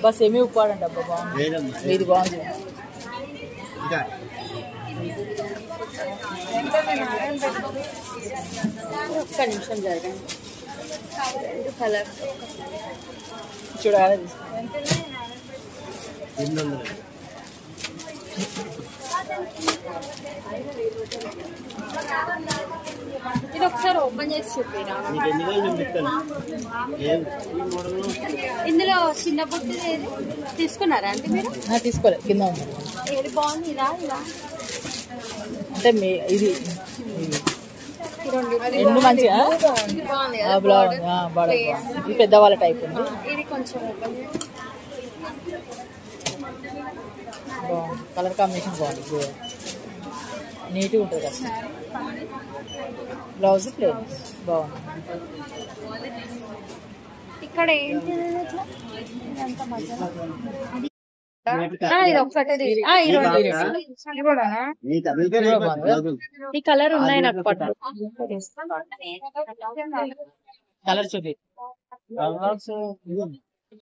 bus ఏమీ ఉప్పాడంట అబ్బా బాగుంది ఇది బాగుంది ఒక్క నిమిషం జరగండి కలర్ చూడాలి ఇది ఒకసారి ఓపెన్ చేసి చూపిరా ఇందులో చిన్న బుట్టి తీసుకున్నారా అంటే మీరు తీసుకోలేదు కింద ఉంది ఏది బాగుంది ఇదా ఇలా అంటే ఇది రెండు మంచిగా ఇది పెద్దవాళ్ళ టైప్ ఉంది ఇది కొంచెం బాగుంది కలర్ కాంబినేషన్ బాగుంది నీట్గా ఉంటుంది కదా బ్లౌజ్ ప్లేన్ బాగుంది ఇక్కడ ఏంటి ఇది ఒక్కటే ఈ కలర్ ఉన్నాయి నాకు పట్టు కలర్ చూపి